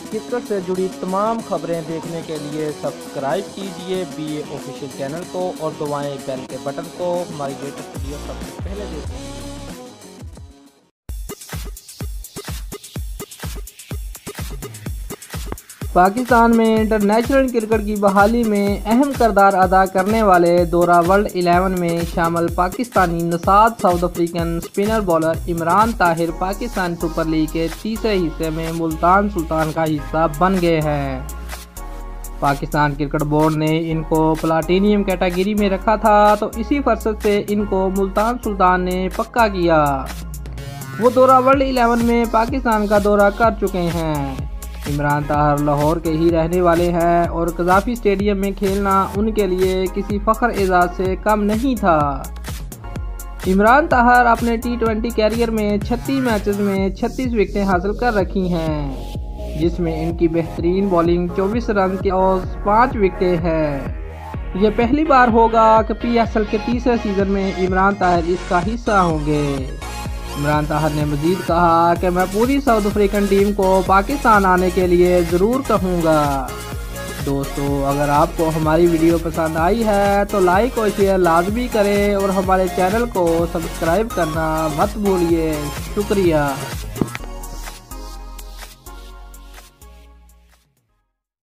Cricket से जुड़ी तमाम खबरें देखने के लिए सब्सक्राइब कीजिए BA ऑफिशियल चैनल को और दबाएं बेल के बटन को हमारी लेटेस्ट वीडियो सबसे पहले देखें। पाकिस्तान में इंटरनेशनल क्रिकेट की बहाली में अहम किरदार अदा करने वाले दौरा वर्ल्ड 11 में शामिल पाकिस्तानी नसाद South African spinner bowler Imran Tahir Pakistan super league के तीसरे हिस्से में मुल्तान सुल्तान का हिस्सा बन गए हैं। पाकिस्तान क्रिकेट बोर्ड ने इनको प्लाटीनियम कैटेगरी में रखा था, तो इसी फरसत से इनको मुल्तान सुल्तान ने पक्का किया। वो दौरा वर्ल्ड 11 में पाकिस्तान का दौरा कर चुके हैं। इमरान ताहिर लाहौर के ही रहने वाले हैं और कज़ाफ़ी स्टेडियम में खेलना उनके लिए किसी फ़ख्र एजाज़ से कम नहीं था। इमरान ताहिर अपने T20 कैरियर में 36 मैचेस में 36 विकेटें हासिल कर रखी हैं, जिसमें इनकी बेहतरीन बॉलिंग 24 रन की और 5 विकेटें हैं। यह पहली बार होगा कि PSL के तीसरे सीज़न में इमरान ताहिर इसका हिस्सा होंगे। इमरान ताहिर ने मज़ीद कहा कि मैं पूरी साउथ अफ्रीकन टीम को पाकिस्तान आने के लिए ज़रूर कहूँगा। दोस्तों, अगर आपको हमारी वीडियो पसंद आई है तो लाइक और शेयर लाजमी करें और हमारे चैनल को सब्सक्राइब करना मत भूलिए। शुक्रिया।